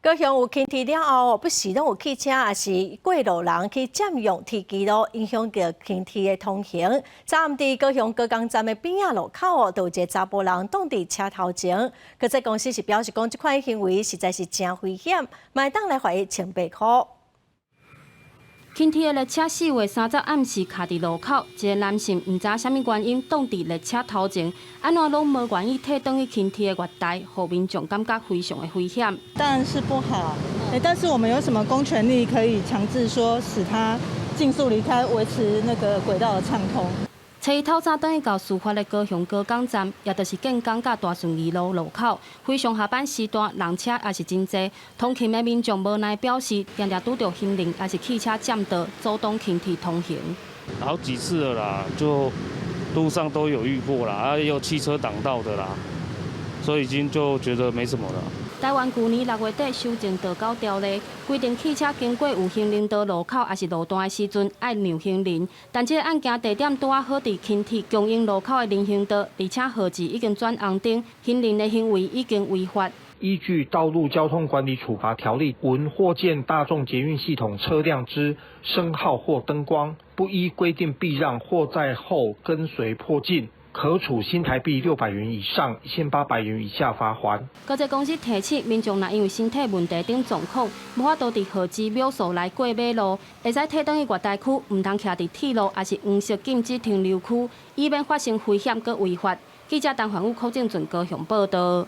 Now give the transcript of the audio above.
高雄有轻铁了后，不时拢有汽车也是过路人去占用铁基路，影响到轻铁的通行。昨暗伫高雄高港站的边仔路口就有一个查甫人挡伫车头前，可这公司是表示讲，这款行为实在是真危险，卖当来罚伊1,800块。 轻铁的列车4月3日暗时卡伫路口，一个男性唔知啥物原因挡伫列车头前，安怎拢无愿意退转去轻铁的月台，互民众感觉非常的危险。当然是不好，但是我们有什么公权力可以强制说使他尽速离开，维持那个轨道的畅通？ 初一透早等于到事发的高雄高港站，也就是建港甲大顺二路路口，非常下班时段人车也是真多。通勤的民众无奈表示，常常拄到行人也是汽车占道，阻挡轻铁通行。好几次了啦，就路上都有遇过啦，也有汽车挡道的啦，所以已经就觉得没什么了。 台湾去年6月底修正道交条例，规定汽车经过有行人道路口还是路段的时阵爱让行人。但这个案件地点拄啊好伫轻铁供应路口的人行道，而且号志已经转红灯，行人的行为已经违法。 依据《道路交通管理处罚条例》，闻或见大众捷运系统车辆之声号或灯光，不依规定避让或在后跟随迫近，可处新台币600元以上1800元以下罚锾。高捷公司提醒民众，若因为身体问题等状况，无法度伫号志秒数来过马路，会使退转去月台区，唔通徛伫铁路，也是黄色禁止停留区，以免发生危险佮违法。记者陈焕武、柯正俊高雄报道。